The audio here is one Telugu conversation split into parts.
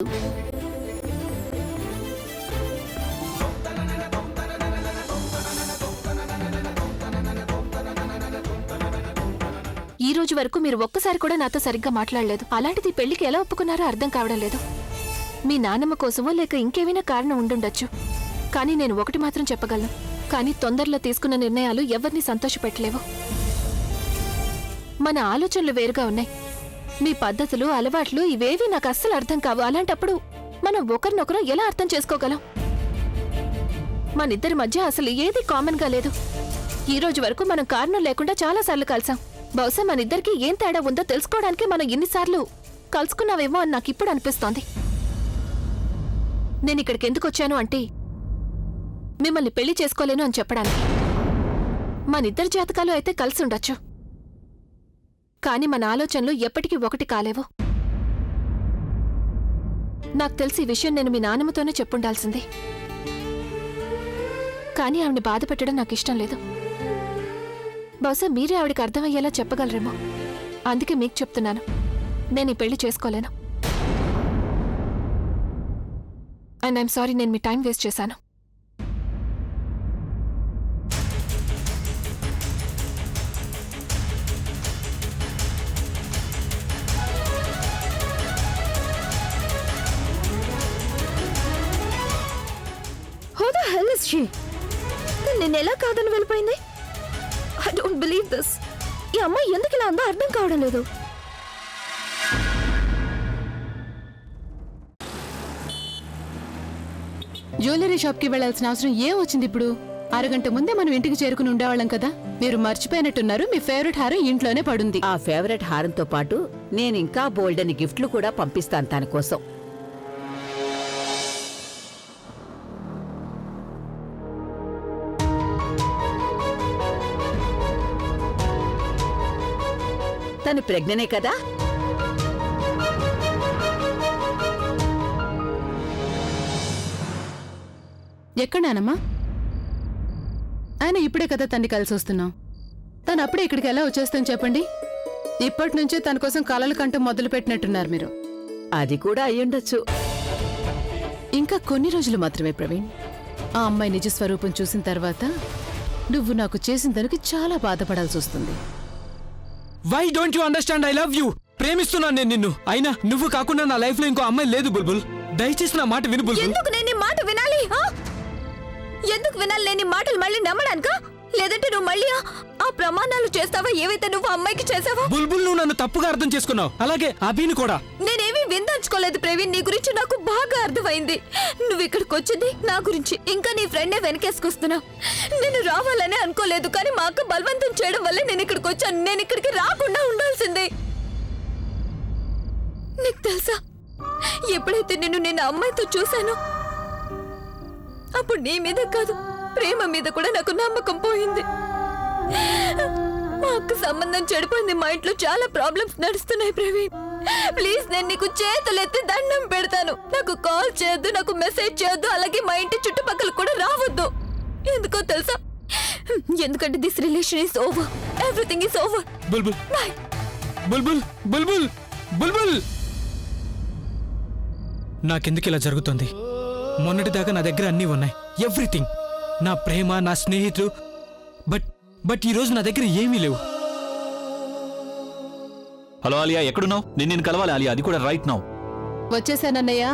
ఈ రోజు వరకు మీరు ఒక్కసారి కూడా నాతో సరిగ్గా మాట్లాడలేదు. అలాంటిది పెళ్లికి ఎలా ఒప్పుకున్నారో అర్థం కావడం లేదు. మీ నాన్నమ్మ కోసమో లేక ఇంకేమైనా కారణం ఉండుండొచ్చు. కానీ నేను ఒకటి మాత్రం చెప్పగలను, కానీ తొందరలో తీసుకున్న నిర్ణయాలు ఎవరిని సంతోషపెట్టలేవు. మన ఆలోచనలు వేరుగా ఉన్నాయి. మీ పద్ధతులు, అలవాట్లు ఇవేవీ నాకు అస్సలు అర్థం కావు. అలాంటప్పుడు మనం ఒకరినొకరు ఎలా అర్థం చేసుకోగలం? మనిద్దరి మధ్య అసలు ఏది కామన్ గా లేదు. ఈ రోజు వరకు మనం కారణం లేకుండా చాలాసార్లు కలిసాం. బహుశా మనిద్దరికి ఏం తేడా ఉందో తెలుసుకోవడానికి మనం ఇన్నిసార్లు కలుసుకున్నావేమో అని నాకు ఇప్పుడు అనిపిస్తోంది. నేను ఇక్కడికి ఎందుకు వచ్చాను అంటే మిమ్మల్ని పెళ్లి చేసుకోలేను అని చెప్పడానికి. మనిద్దరి జాతకాలు అయితే కలిసి ఉండొచ్చు, కానీ మన ఆలోచనలు ఎప్పటికీ ఒకటి కాలేవు. నాకు తెలిసి ఈ విషయం నేను మీ నాన్నమ్మతోనే చెప్పుండాల్సింది, కానీ ఆవిడని బాధ పెట్టడం నాకు ఇష్టం లేదు. బహుశా మీరే ఆవిడికి అర్థమయ్యేలా చెప్పగలరేమో. అందుకే మీకు చెప్తున్నాను, నేను ఈ పెళ్లి చేసుకోలేను. అండ్ ఐఎమ్ సారీ, నేను మీ టైం వేస్ట్ చేశాను. Who the hell is she? నిన్నెలా కాదని వెళ్ళిపోయింది? I don't believe this. ఈ అమ్మాయి ఎందుకు ఇలా ఉందో అర్థం కావడం లేదు. జ్యువెలరీ షాప్ కి వెళ్లాల్సిన అవసరం ఏం వచ్చింది ఇప్పుడు? అరగంట ముందే మనం ఇంటికి చేరుకుని ఉండేవాళ్ళం కదా. మీరు మర్చిపోయినట్టున్నారు, మీ ఫేవరెట్ హారం ఇంట్లోనే పడుంది. ఆ ఫేవరెట్ హారంతో పాటు నేను ఇంకా బోల్డని గిఫ్ట్లు కూడా పంపిస్తాను తన కోసం. తను ప్రెగ్నెంటే కదా? ఎక్కడానమ్మా? ఆయన ఇప్పుడే కదా తన్ని కలిసి వస్తున్నాం. తను అప్పుడే ఇక్కడికి ఎలా వచ్చేస్తాను చెప్పండి? ఇప్పటి నుంచే తన కోసం కలలు కంటూ మొదలు పెట్టినట్టున్నారు మీరు. అది కూడా అయ్యుండొచ్చు. ఇంకా కొన్ని రోజులు మాత్రమే ప్రవీణ్. ఆ అమ్మాయి నిజ స్వరూపం చూసిన తర్వాత నువ్వు నాకు చేసిన దానికి చాలా బాధపడాల్సి వస్తుంది. Why don't you understand? I love you. ప్రేమిస్తున్నాను నేను నిన్ను. అయినా నువ్వు కాకుండా నా లైఫ్ లో ఇంకో అమ్మాయి లేదు బుల్బుల్. దయచేసి నా మాట విను బుల్బుల్. ఎందుకు నేను నీ మాట వినాలి? ఎందుకు వినాలి నేను నీ మాటలు మళ్ళీ నమ్మడానికా? లేదంటే నువ్వు మళ్ళీ ఆ ప్రమాణాలు చేస్తావా ఏవైతే నువ్వు అమ్మాయికి చేసావా? బుల్బుల్, నువ్వు నన్ను తప్పుగా అర్థం చేసుకున్నావు. అలాగే అభిని కూడా. నేనేమీ విందంచుకోలేదు ప్రవీణ్. నీ గురించి నాకు బాగా అర్థమైంది. నువ్వు ఇక్కడికి వచ్చింది నా గురించి. ఇంకా నీ ఫ్రెండే వెనకేసుకొస్తున్నావు. నేను రావాలని అనుకోలేదు, కానీ మా అక్క బలవంతం చేయడం వల్లే నేను ఇక్కడికి వచ్చాను. నేను ఇక్కడికి రాకుండా ఉండాల్సిందే. నీకు తెలుసా, ఎప్పుడైతే నేను అమ్మాయితో చూశానో అప్పుడు నీ మీద కాదు, ప్రేమ మీద కూడా నాకు నమ్మకం పోయింది. మా అక్క సంబంధం చెడిపోయింది. మా ఇంట్లో చాలా ప్రాబ్లమ్స్ నడుస్తున్నాయి ప్రవీణ్. ప్లీజ్, నేను నీకు చేతులెత్తి దండం పెడతాను. నాకు కాల్ చేయొద్దు, నాకు మెసేజ్ చేయొద్దు, అలాగే మా ఇంటి చుట్టుపక్కల కూడా రావద్దు. ఎందుకో తెలుసా? ఎందుకంటే this relation is over. Everything is over. Bulbul, Bulbul, Bulbul, బుల్బుల్. నాకెందుకు ఇలా జరుగుతుంది? మొన్నటిదాకా నా దగ్గర అన్నీ ఉన్నాయి, ఎవ్రీథింగ్. నా ప్రేమ, నా స్నేహితులు. బట్ ఈ రోజు నా దగ్గర ఏమీ లేవు. హలో ఆలియా, ఎక్కడున్నావు? నేను కలవాలి ఆలియా, అది కూడా రైట్ నౌ. వచ్చేసానన్నయ్య.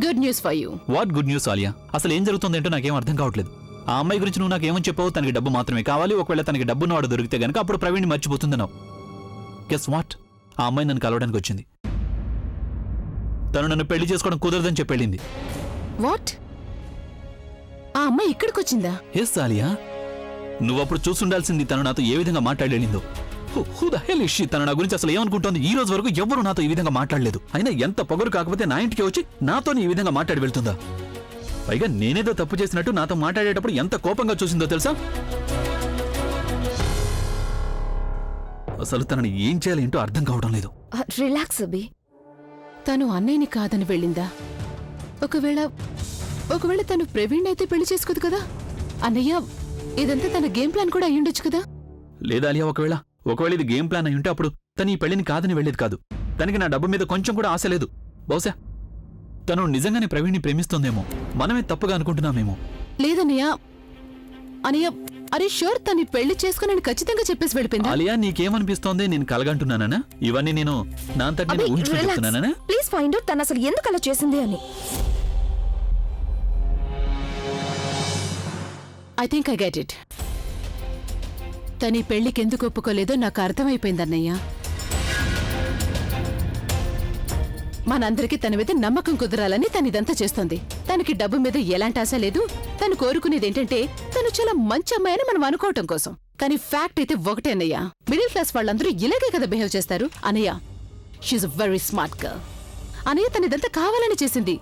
Good news for you. What good news Alia? అసలు ఏం జరుగుతుందేంటో నాకేం అర్థం కావట్లేదు. ఆ అమ్మాయి గురించి నువ్వు నాకేమని చెప్పావు? తనకి డబ్బు మాత్రమే కావాలి. ఒకవేళ తనకి డబ్బున్నవాడు దొరికితే గనక అప్పుడు ప్రవీణ్ మర్చిపోతుందన్నావు. Guess what? ఆ అమ్మాయి నన్ను కలవడానికి వచ్చింది. తను నన్ను పెళ్లి చేసుకోవడం కుదరదని చెప్పి వెళ్ళింది. వాట్? ఆ అమ్మాయి ఇక్కడికి వచ్చిందా? ఎస్ ఆలియా, నువ్వప్పుడు చూసుండాల్సింది తను నాతో ఏ విధంగా మాట్లాడలేనిందో. Who the hell is she? తను నా గురించి అసలు ఏమనుకుంటోంది? ఈ రోజు వరకు ఎవరు నాతో ఈ విధంగా మాట్లాడలేదు. అయినా ఎంత పొగరు కాకపోతే నా ఇంటికి వచ్చి నాతో ఈ విధంగా మాట్లాడి వెళ్తుందా? పైగా నేనేదో తప్పు చేసినట్టు నాతో మాట్లాడేటప్పుడు ఎంత కోపంగా చూసిందో తెలుసా? అసలు తనని ఏం చేయాలి ఏంటో అర్థం కావడం లేదు. రిలాక్స్ అబి. తను అన్నయ్యని కాదని వెళ్ళిందా? ఒకవేళ తను ప్రవీణ్ అయితే పెళ్లి చేసుకోదు కదా? అన్నయ్య, ఇదంతా తన గేమ్ ప్లాన్ కూడా అయ్యుండొచ్చు కదా? లేదా అలియా, ఒకవేళ ఇది గేమ్ ప్లాన్ అయి ఉంటే అప్పుడు తను ఈ పెళ్లిని కాదని వెళ్లేది కాదు. తనకి నా డబ్బు మీద కొంచెం కూడా ఆశ లేదు. బహుశా తను నిజంగానే ప్రవీణ్ని ప్రేమిస్తోందేమో, మనమే తప్పుగా అనుకుంటున్నామేమో. లేదన్నయ్య. అనయ్య, అరే షూర్ తను ఈ పెళ్లి చేసుకుని ఖచ్చితంగా చెప్పేసి వెళ్ళిపోయిందా? ఆలియా, నీకేమనిపిస్తోంది? నేను కలగంటున్నానా? ఇవన్నీ నేను నా అంతటి నేను ఊహించుకుని చెప్తున్నానా? ప్లీజ్ ఫైండ్ అవుట్ తను అసలు ఎందుకు అలా చేసింది అని. I think I get it. తను ఈ పెళ్లికి ఎందుకు ఒప్పుకోలేదో నాకు అర్థమైపోయిందన్నయ్య. మనందరికీ తన మీద నమ్మకం కుదరాలని తను ఇదంతా చేస్తోంది. తనకి డబ్బు మీద ఎలాంటి ఆశ లేదు. తను కోరుకునేది ఏంటంటే తను చాలా మంచి అమ్మాయి అని మనం అనుకోవటం కోసం. కానీ ఫ్యాక్ట్ అయితే ఒకటే అన్నయ్య, మిడిల్ క్లాస్ వాళ్ళందరూ ఇలాగే కదా బిహేవ్ చేస్తారు. అనయ్య, షీఈ్ వెరీ స్మార్ట్ గర్ల్. అనయ్య తను ఇదంతా కావాలని చేసింది.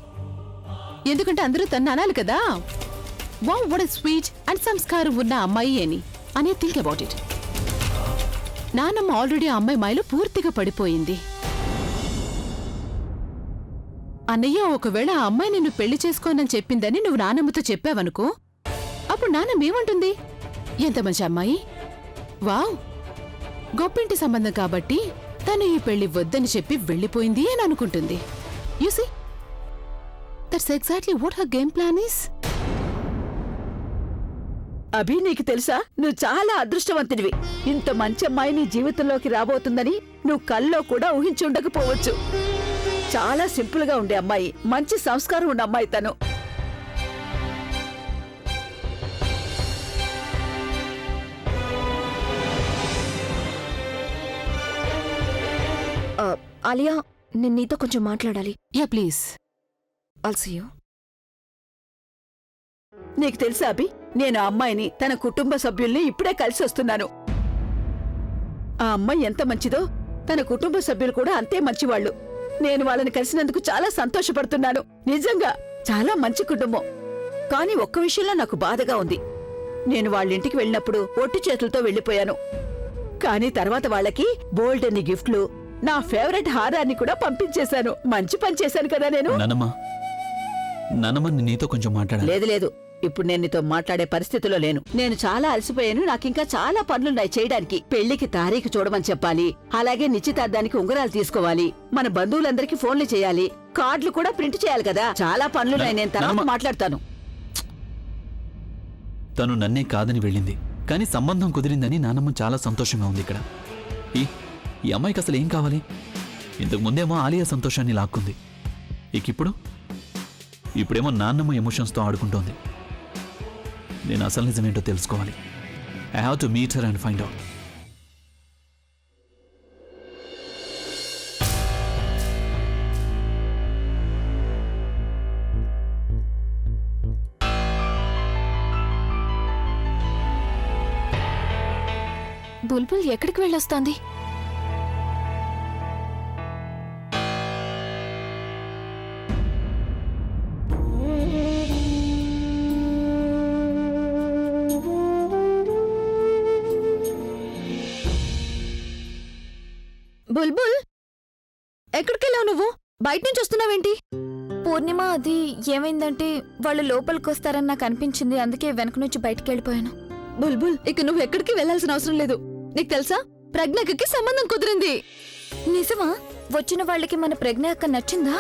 ఎందుకంటే అందరూ తను అనాలి కదా, wow what a sweet and సంస్కారం ఉన్న అమ్మాయి అని. అనయ్య, థింక్ అబౌట్ ఇట్. నానమ్మ ఆల్రెడీ ఆ అమ్మాయి మాయలో పూర్తిగా పడిపోయింది. అన్నయ్య, ఒకవేళ ఆ అమ్మాయి నిన్ను పెళ్లి చేసుకోనని చెప్పిందని నువ్వు నానమ్మతో చెప్పావనుకో, అప్పుడు నాన్నమ్మేమంటుంది? ఎంత మంచి అమ్మాయి, వావ్, గొప్పింటి సంబంధం కాబట్టి తను ఈ పెళ్లి వద్దని చెప్పి వెళ్ళిపోయింది అని అనుకుంటుంది. You see, that's exactly what her game plan is. Abhi, నీకు తెలుసా, నువ్వు చాలా అదృష్టవంతుడివి. ఇంత మంచి అమ్మాయి నీ జీవితంలోకి రాబోతుందని నువ్వు కల్లో కూడా ఊహించి ఉండకపోవచ్చు. చాలా సింపుల్ గా ఉండే అమ్మాయి, మంచి సంస్కారం ఉన్న అమ్మాయి తను. ఆలియా, నేను నీతో కొంచెం మాట్లాడాలి. Yeah please. I'll see you. నీకు తెలుసా అభి, నేను ఆ అమ్మాయిని, తన కుటుంబ సభ్యుల్ని ఇప్పుడే కలిసి వస్తున్నాను. ఆ అమ్మాయి ఎంత మంచిదో తన కుటుంబ సభ్యులు కూడా అంతే మంచివాళ్లు. నేను వాళ్ళని కలిసినందుకు చాలా సంతోషపడుతున్నాను. నిజంగా చాలా మంచి కుటుంబం. కానీ ఒక్క విషయంలో నాకు బాధగా ఉంది. నేను వాళ్ళింటికి వెళ్ళినప్పుడు ఒట్టి చేతులతో వెళ్ళిపోయాను. కానీ తర్వాత వాళ్ళకి బోల్డెన్ని గిఫ్ట్లు, నా ఫేవరెట్ హారాన్ని కూడా పంపించేశాను. మంచి పని చేశాను కదా నేను. నానమ్మ, నీతో కొంచెం మాట్లాడాలి. లేదు లేదు, ఇప్పుడు నేను నీతో మాట్లాడే పరిస్థితిలో లేను. నేను చాలా అలసిపోయాను. నాకింకా చాలా పనులున్నాయి చేయడానికి. పెళ్లికి తారీఖు చూడమని చెప్పాలి, అలాగే నిశ్చితార్థానికి ఉంగరాలు తీసుకోవాలి, మన బంధువులందరికీ ఫోన్లు చేయాలి, కార్డులు కూడా ప్రింట్ చేయాలి కదా. చాలా పనులున్నాయి. నేను తర్వాత మాట్లాడతాను. తను నన్నే కాదని వెళ్ళింది, కానీ సంబంధం కుదిరిందని నానమ్మ చాలా సంతోషంగా ఉంది. ఇక్కడ ఈ అమ్మాయికి అసలు ఏం కావాలి? ఇంతకు ముందేమో ఆలియా సంతోషాన్ని లాక్కుంది, ఇప్పుడేమో నాన్నమ్మ ఎమోషన్స్తో ఆడుకుంటోంది. నేను అసలు నిజమేంటో తెలుసుకోవాలి. I have to meet her and find out. Bulbul ఎక్కడికి వెళ్ళొస్తోంది? బుల్బుల్, ఎక్కడికెళ్ళావు నువ్వు? బయట నుంచి వస్తున్నావేంటి? పూర్ణిమ, అది ఏమైందంటే వాళ్ళు లోపలికి వస్తారని నాకు అనిపించింది, అందుకే వెనక నుంచి బయటికి వెళ్ళిపోయాను. బుల్బుల్, ఇక నువ్వు ఎక్కడికి వెళ్లాల్సిన అవసరం లేదు. నీకు తెలుసా, ప్రజ్ఞకి సంబంధం కుదిరింది. నిజమా? వచ్చిన వాళ్ళకి మన ప్రజ్ఞ అక్క నచ్చిందా?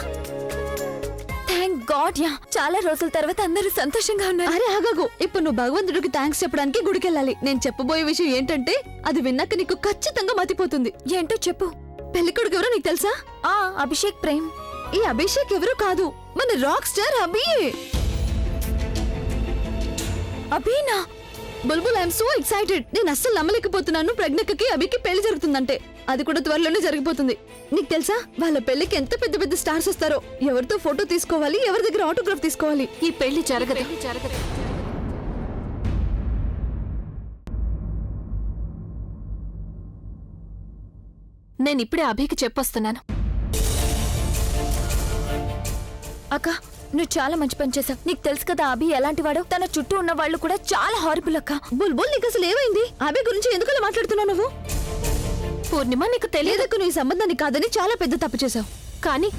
Thank God. యా, చాలా రోజుల తర్వాత అందరూ సంతోషంగా ఉన్నారు. అరే ఆగాగు, ఇప్పుడు నువ్వు భగవంతుడికి థ్యాంక్స్ చెప్పడానికి గుడికెళ్ళాలి. నేను చెప్పబోయే విషయం ఏంటంటే, అది విన్నాక నీకు ఖచ్చితంగా మతిపోతుంది. ఏంటో చెప్పు. పెళ్ళికొడుకు ఎవరో నీకు తెలుసా? అభిషేక్ ప్రేమ్. ఈ అభిషేక్ ఎవరో కాదు, మన rock star Abhi. అభినా? Bulbul, I'm so excited. నేను అస్సలు నమ్మలేకపోతున్నాను ప్రజ్ఞకి అభికి పెళ్లి జరుగుతుందంటే. అది కూడా త్వరలోనే జరిగిపోతుంది. నీకు తెలుసా, వాళ్ళ పెళ్లికి ఎంత పెద్ద పెద్ద స్టార్స్ వస్తారో. ఎవరితో ఫోటో తీసుకోవాలి, ఎవరి దగ్గర ఆటోగ్రాఫ్ తీసుకోవాలి. ఈ పెళ్లి జరగదు. నేనిప్పుడే అభికి చెప్పొస్తున్నాను. అక్క, నువ్వు చాలా మంచి పని చేసావు. నీకు తెలుసు కదా అభి ఎలాంటి వాడో. తన చుట్టూ ఉన్న వాళ్ళు కూడా చాలా హారిబుల్ అక్క. బుల్బుల్, నీకు అసలు ఏమైంది? అభి గురించి ఎందుకలా మాట్లాడుతున్నావు నువ్వు? పూర్ణిమ, నీకు తెలియదకు నువ్వు ఈ సంబంధాన్ని కాదని చాలా పెద్ద తప్పు చేశావు. కానీ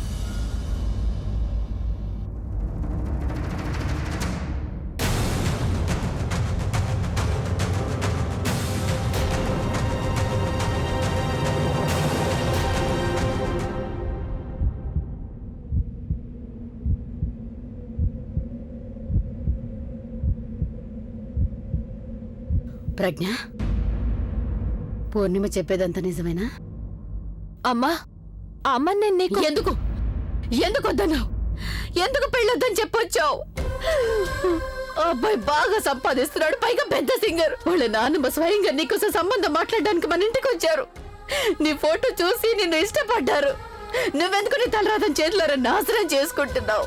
ప్రజ్ఞ, పూర్ణిమ చెప్పేదంతా నిజమేనా? అమ్మా ఆ అమ్మని నేను నీకు ఎందుకు వద్దన్నావు? ఎందుకు పెళ్ళొద్దని చెప్పొచ్చావు? అబ్బాయి బాగా సంపాదిస్తున్నాడు, పైగా పెద్ద సింగర్. వాళ్ళ నాన్నమ్మ స్వయంగా నీకోసం సంబంధం మాట్లాడడానికి మన ఇంటికి వచ్చారు. నీ ఫోటో చూసి నిన్ను ఇష్టపడ్డారు. నువ్వెందుకు నీ తలరాతం చేతులారా నాశనం చేసుకుంటున్నావు?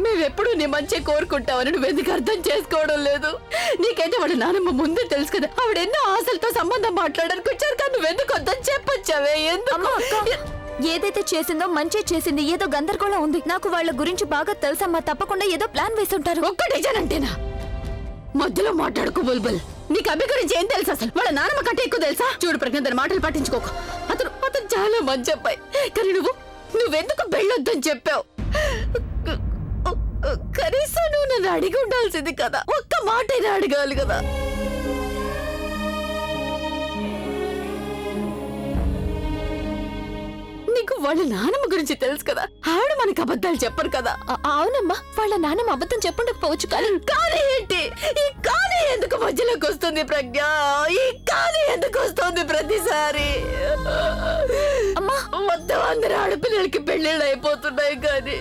మేమెప్పుడు నీ మంచి కోరుకుంటావని నువ్వెందుకు అర్థం చేసుకోవడం లేదు? నీకైతే వాళ్ళ నాన్నమ్మ ముందే తెలుసు కదా, ఆవిడ ఎన్నో ఆశలతో సంబంధం మాట్లాడడానికి వచ్చారు. కానీ నువ్వెందుకు వద్దని చెప్పొచ్చావే? ఎందుకు? ఏదైతే చేసిందో మంచి చేసింది. ఏదో గందరగోళం ఉంది. నాకు వాళ్ళ గురించి బాగా తెలుసమ్మా. తప్పకుండా ఏదో ప్లాన్ వేసి ఉంటారు. ఒక్కటే జనంటేనా? మధ్యలో మాట్లాడుకో బుల్బుల్. నీకు అభి గురించి ఏం తెలుసు అసలు? వాళ్ళ నాన్నమ్మ కంటే ఎక్కువ తెలుసా? చూడు ప్రజ్ఞ, తన మాటలు పట్టించుకోకు. అతను చాలా మంచి అబ్బాయి. కానీ నువ్వెందుకు వెళ్ళొద్దని చెప్పావు? కనీసం నువ్వు నన్ను అడిగి ఉండాల్సింది కదా. ఒక్క మాటైనా అడగాలి కదా. నీకు వాళ్ళ నాన్నమ్మ గురించి తెలుసు కదా, ఆవిడ మనకు అబద్ధాలు చెప్పరు కదా. అవునమ్మా, వాళ్ళ నాన్నమ్మ అబద్ధం చెప్పుండకపోవచ్చు. కానీ కానీ ఏంటి? ఈ కానీ ఎందుకు మధ్యలోకి వస్తుంది ప్రజ్ఞ? ఈ కానీ ఎందుకు వస్తుంది ప్రతిసారి? అమ్మా, మొత్తం అందరు ఆడపిల్లలకి పెళ్లిళ్ళు అయిపోతున్నాయి, కానీ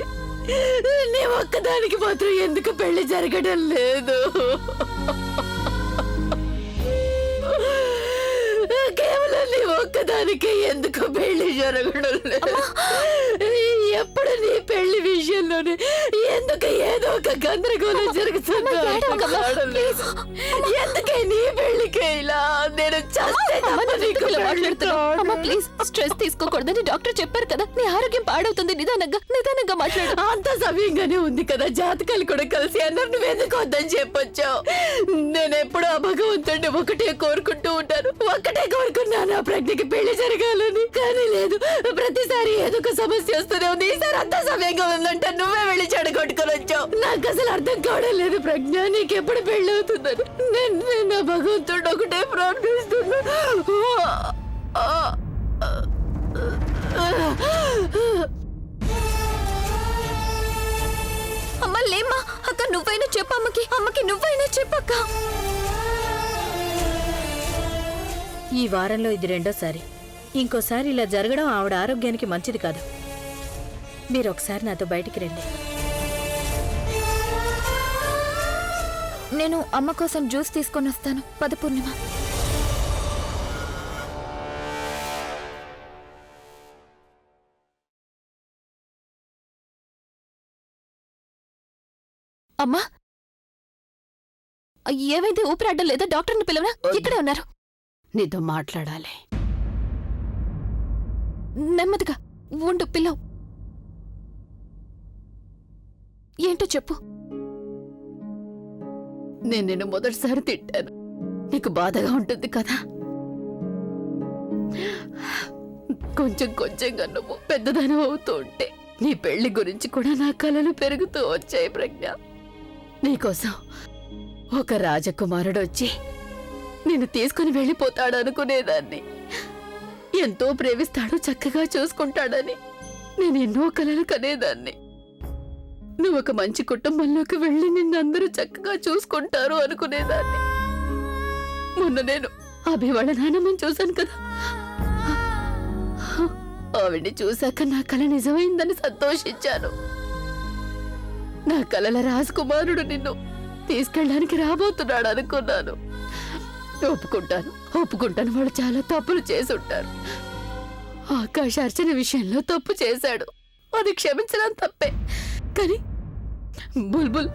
నీ ఒక్కదానికి మాత్రం ఎందుకు పెళ్లి జరగడం లేదు? కేవలం నీ ఒక్కదానికి ఎందుకు పెళ్లి జరగడం లేదు? ఎప్పుడు నీ పెళ్లి విషయంలోనే ఎందుకు ఏదో ఒక గందరగోళం జరుగుతుంది? ఎందుకే నీ పెళ్లికే ఇలా? నేను చస్తే తప్ప నీకు పెళ్లి అమ్మా ప్లీజ్, స్ట్రెస్ తీసుకోకూడదని డాక్టర్ చెప్పారు కదా. నీ ఆరోగ్యం పాడవుతుంది. నిదానంగా మాట్లాడు. అంత సమయంగానే ఉంది కదా, జాతకాలు కూడా కలిసి అన్నారు. నువ్వెందుకు వద్దని చెప్పొచ్చావు? నేను ఎప్పుడు ఆ భగవంతుడిని ఒకటే కోరుకుంటూ ఉంటాను. ఒక్కటే కోరుకున్నాను, ఆ ప్రజ్ఞకి పెళ్లి జరగాలని. కానీ లేదు, ప్రతిసారి ఏదో ఒక సమస్య వస్తూనే ఉంది. ఈసారి అంత సమయంగా ఉందంటే నువ్వే వెళ్ళి చెడగొట్టుకొని వచ్చావు. నాకు అసలు అర్థం కావడం లేదు ప్రజ్ఞ, నీకెప్పుడు పెళ్లి అవుతుందని. నేను ఆ భగవంతుడు ఒకటే ప్రార్థిస్తున్నా. అమ్మ లేమ్మా. అక్క నువ్వైనా చెప్పు అమ్మకి నువ్వైనా చెప్పక్క. ఈ వారంలో ఇది రెండోసారి. ఇంకోసారి ఇలా జరగడం ఆవిడ ఆరోగ్యానికి మంచిది కాదు. మీరు ఒకసారి నాతో బయటికి రండి. నేను అమ్మ కోసం జ్యూస్ తీసుకొని వస్తాను. పద పూర్ణిమ. అమ్మా ఏమైంది? ఊపిరాడడం లేదా? డాక్టర్ని పిలవనా? ఇక్కడే ఉన్నారు. నీతో మాట్లాడాలి. నెమ్మదిగా ఉండు, పిల్లవు. ఏంటో చెప్పు. నేను నిన్ను మొదటిసారి తిట్టాను. నీకు బాధగా ఉంటుంది కదా. కొంచెం కొంచెంగా నువ్వు పెద్దదనం అవుతూ ఉంటే నీ పెళ్లి గురించి కూడా నా కలలు పెరుగుతూ వచ్చాయి ప్రజ్ఞ. నీకోసం ఒక రాజకుమారుడు వచ్చి నిన్ను తీసుకుని వెళ్ళిపోతాడు అనుకునేదాన్ని. ఎంతో ప్రేమిస్తాడు, చక్కగా చూసుకుంటాడని నేను ఎన్నో కలలు కనేదాన్ని. నువ్వు ఒక మంచి కుటుంబంలోకి వెళ్ళి నిన్నందరూ చక్కగా చూసుకుంటారు అనుకునేదాన్ని. మొన్న నేను అభి వాళ్ళ నాన్నమ్మని చూశాను కదా, ఆవిడ్ని చూశాక నా కల నిజమైందని సంతోషించాను. నా కలల రాజకుమారుడు నిన్ను తీసుకెళ్ళడానికి రాబోతున్నాడు అనుకున్నాను. ఒప్పుకుంటాను వాళ్ళు చాలా తప్పులు చేసుంటారు. ఆకాశ అర్చన విషయంలో తప్పు చేశాడు, అది క్షమించడం తప్పే. కానీ బుల్బుల్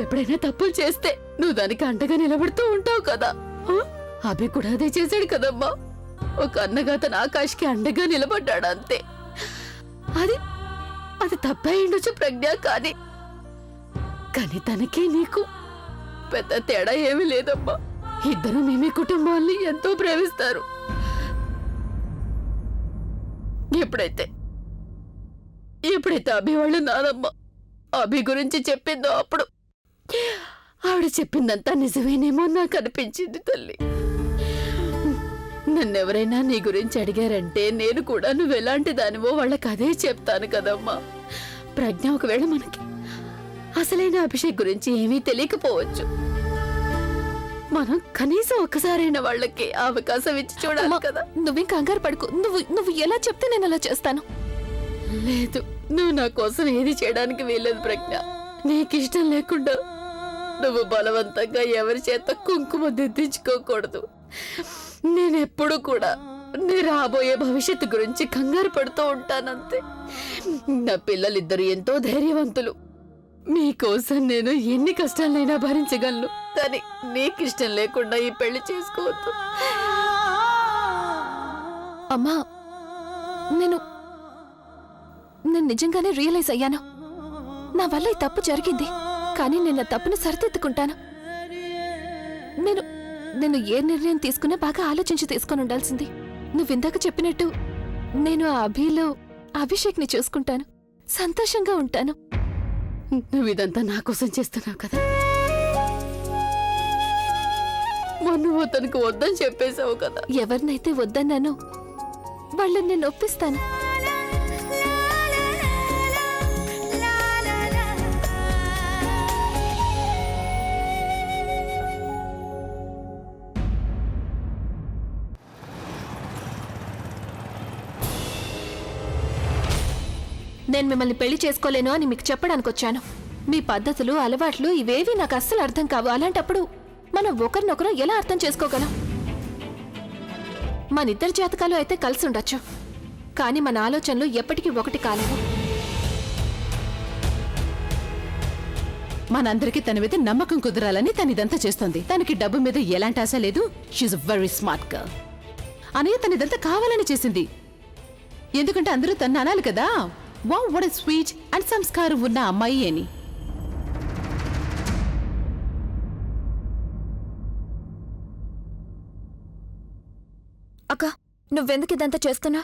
ఎప్పుడైనా తప్పులు చేస్తే నువ్వు దానికి అంటగా నిలబడుతూ ఉంటావు కదా. అభి కూడా అదే చేశాడు కదమ్మా. ఒక అన్నగా తన ఆకాష్కి అండగా నిలబడ్డాడు అంతే. అది తప్పే ఉండొచ్చు ప్రజ్ఞ, కానీ తనకి నీకు పెద్ద తేడా ఏమీ లేదమ్మా. ఇద్దరు మీ కుటుంబాన్ని ఎంతో ప్రేమిస్తారు. ఎప్పుడైతే అభి వాళ్ళ నానమ్మ అభి గురించి చెప్పిందో అప్పుడు ఆవిడ చెప్పిందంతా నిజమేనేమో నాకు అనిపించింది తల్లి. నన్నెవరైనా నీ గురించి అడిగారంటే నేను కూడా నువ్వెలాంటి దానివో వాళ్ళకి అదే చెప్తాను కదమ్మా. ప్రజ్ఞ ఒకవేళ మనకి అసలైన అభిషేక్ గురించి ఏమీ తెలియకపోవచ్చు. మనం కనీసం ఒక్కసారైనా వాళ్ళకి అవకాశం ఇచ్చి చూడాలి అమ్మా, కదా. నువ్వేం కంగారు పడుకో. నువ్వు ఎలా చెప్తే నేను అలా చేస్తాను. లేదు, నువ్వు నా కోసం ఏది చేయడానికి వీల్లేదు ప్రజ్ఞ. నీకిష్టం లేకుండా నువ్వు బలవంతంగా ఎవరి చేత కుంకుమ దిద్దించుకోకూడదు. నేనెప్పుడు కూడా నీ రాబోయే భవిష్యత్తు గురించి కంగారు పడుతూ ఉంటానంతే. నా పిల్లలిద్దరు ఎంతో ధైర్యవంతులు. మీకోసం నేను ఎన్ని కష్టాలైనా భరించగలను. కానీ నీకిష్టం లేకుండా ఈ పెళ్లి చేసుకోవద్దు. అమ్మా, నేను నిజంగానే రియలైజ్ అయ్యాను. నా వల్ల ఈ తప్పు జరిగింది, కానీ నేను ఆ తప్పును సరిదిద్దుకుంటాను. నేను ఏ నిర్ణయం తీసుకున్నా బాగా ఆలోచించి తీసుకొని ఉండాల్సింది. నువ్విందాక చెప్పినట్టు నేను ఆ అభిలో అభిషేక్ని చూసుకుంటాను, సంతోషంగా ఉంటాను. నువ్వు ఇదంతా నా కోసం చేస్తున్నావు కదా. మొన్న తనకు వద్దని చెప్పేశావు కదా. ఎవరినైతే వద్దన్నానో వాళ్ళని నేను ఒప్పిస్తాను. నేను మిమ్మల్ని పెళ్లి చేసుకోలేను అని మీకు చెప్పడానికి వచ్చాను. మీ పద్ధతులు, అలవాట్లు ఇవేవి నాకు అస్సలు అర్థం కావు. అలాంటప్పుడు మనం ఒకరినొకరు ఎలా అర్థం చేసుకోగలం? మన ఇద్దరి జాతకాలు అయితే కలిసి ఉండొచ్చు, కానీ మన ఆలోచనలు ఎప్పటికీ ఒకటి కాలేవు. మనందరికీ తన మీద నమ్మకం కుదరాలని తనిదంతా చేస్తోంది. తనకి డబ్బు మీద ఎలాంటి ఆశ లేదు. She's very smart girl. అని తనిదంతా కావాలని చేసింది. ఎందుకంటే అందరూ తను అనాలి కదా, wow what a sweet and సంస్కారం ఉన్న అమ్మాయి అని. అక్క, నువ్వెందుకు ఇదంతా చేస్తున్నా?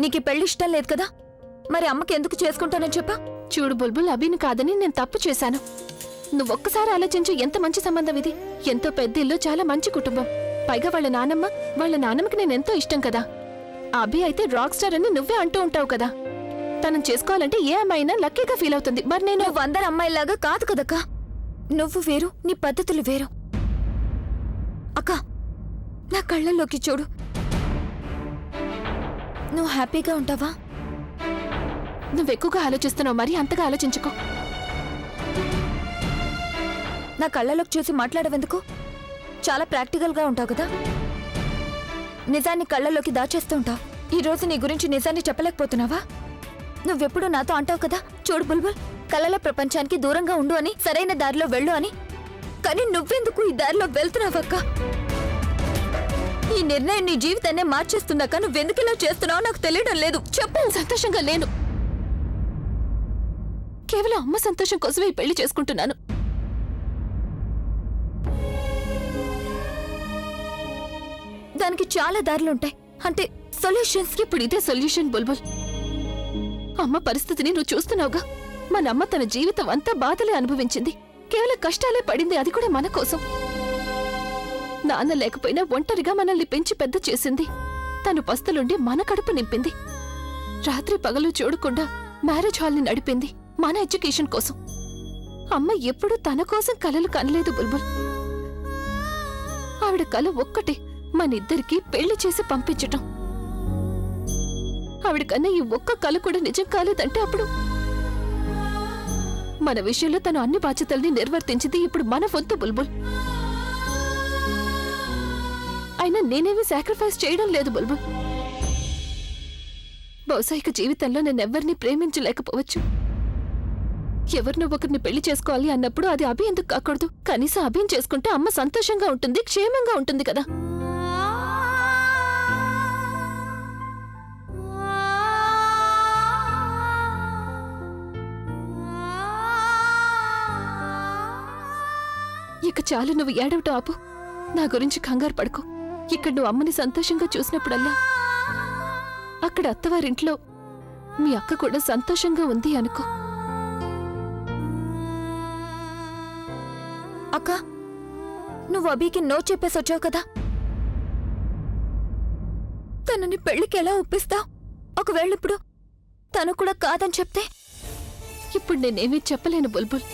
నీకు పెళ్లి ఇష్టం లేదు కదా, మరి అమ్మకి ఎందుకు చేసుకుంటానని చెప్పా? చూడు బుల్బుల్, అభిని కాదని నేను తప్పు చేశాను. నువ్వొక్కసారి ఆలోచించు, ఎంత మంచి సంబంధం ఇది. ఎంతో పెద్ద ఇల్లు, చాలా మంచి కుటుంబం. పైగా వాళ్ళ నాన్నమ్మకి నేను ఎంతో ఇష్టం కదా. అభి అయితే రాక్ స్టార్ అని నువ్వే అంటూ ఉంటావు కదా. తనని చేసుకోవాలంటే ఏ అమ్మాయినా లక్కీగా ఫీల్ అవుతుంది. మరి నేను నువ్వు అందరు అమ్మాయిలాగా కాదు కదక్కా. నువ్వు వేరు, నీ పద్ధతులు వేరు. అక్క, నా కళ్ళల్లోకి చూడు. నువ్వు హ్యాపీగా ఉంటావా? నువ్వెక్కువగా ఆలోచిస్తున్నావు, మరి అంతగా ఆలోచించుకో. నా కళ్ళలోకి చూసి మాట్లాడవెందుకు? చాలా ప్రాక్టికల్గా ఉంటావు కదా. నిజాన్ని కళ్ళలోకి దాచేస్తూ ఉంటావు. ఈరోజు నీ గురించి నిజాన్ని చెప్పలేకపోతున్నావా? నువ్వెప్పుడు నాతో అంటావు కదా, చూడు బుల్బుల్, కళ్ళల ప్రపంచానికి దూరంగా ఉండు అని, సరైన దారిలో వెళ్ళు అని. కానీ నువ్వెందుకు ఈ దారిలో వెళ్తున్నావక్క? ఈ నిర్ణయం నీ జీవితాన్నే మార్చేస్తుందాక. నువ్వెందుకు ఇలా చేస్తున్నావో నాకు తెలియడం లేదు. చెప్పు. సంతోషంగా లేను. కేవలం అమ్మ సంతోషం కోసమే ఈ పెళ్లి చేసుకుంటున్నాను. దానికి చాలా దారులుంటాయి, అంటే సొల్యూషన్స్. ఇప్పుడు ఇదే సొల్యూషన్ బుల్బుల్. అమ్మ పరిస్థితిని నువ్వు చూస్తున్నావుగా. మన అమ్మ తన జీవితం అంతా బాధలే అనుభవించింది, కేవలం కష్టాలే పడింది, అది కూడా మన కోసం. నాన్న లేకపోయినా ఒంటరిగా మనల్ని పెంచి పెద్ద చేసింది. తను పస్తులుండి మన కడుపు నింపింది. రాత్రి పగలు చూడకుండా మ్యారేజ్ హాల్ని నడిపింది మన ఎడ్యుకేషన్ కోసం. అమ్మ ఎప్పుడూ తన కోసం కలలు కనలేదు బుల్బుల్. ఆవిడ కల ఒక్కటే, మనిద్దరికీ పెళ్లి చేసి పంపించటం. ఆవిడ కన్నా ఈ ఒక్క కల కూడా నిజం కాలేదంటే అప్పుడు మన విషయంలో తను అన్ని బాధ్యతల్ని నిర్వర్తించింది. ఇప్పుడు మన వంతు బుల్బుల్. అయినా నేనేమీ సాక్రిఫైస్ చేయడం లేదు బుల్బుల్. బహుశా ఇక జీవితంలో నేనెవ్వరిని ప్రేమించలేకపోవచ్చు. ఎవరినో ఒకరిని పెళ్లి చేసుకోవాలి అన్నప్పుడు అది అభి ఎందుకు కాకూడదు? కనీసం అభిని చేసుకుంటే అమ్మ సంతోషంగా ఉంటుంది, క్షేమంగా ఉంటుంది కదా. ఇక చాలు, నువ్వు ఏడవటం ఆపు. నా గురించి కంగారు పడుకో. ఇక్కడ నువ్వు అమ్మని సంతోషంగా చూసినప్పుడల్లా అక్కడ అత్తవారింట్లో మీ అక్క కూడా సంతోషంగా ఉంది అనుకో. అక్క, నువ్వు అభికి నో చెప్పేసి వచ్చావు కదా, తనని పెళ్లికి ఎలా ఒప్పిస్తావు? ఒకవేళ ఇప్పుడు తను కూడా కాదని చెప్తే? ఇప్పుడు నేనేమీ చెప్పలేను బుల్బుల్.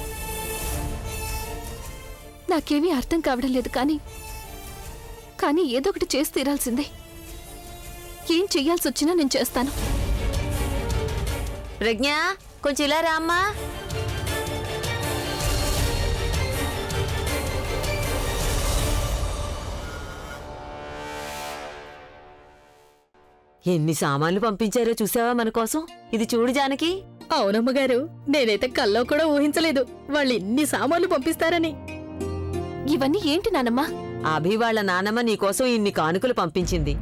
నాకేమీ అర్థం కావడం లేదు కానీ ఏదో ఒకటి చేసి తీరాల్సిందే. ఏం చెయ్యాల్సి వచ్చినా నేను చేస్తాను. ప్రజ్ఞ, కొంచెం ఇలా రామ్మా. ఎన్ని సామాన్లు పంపించారో చూసావా మన కోసం? ఇది చూడు జానకి. అవునమ్మగారు, నేనైతే కల్లో కూడా ఊహించలేదు వాళ్ళు ఇన్ని సామాన్లు పంపిస్తారని. ఇవన్నీ ఏంటి నానమ్మా? అభి వాళ్ళ నానమ్మ నీకోసం ఇన్ని కానుకలు పంపించింది.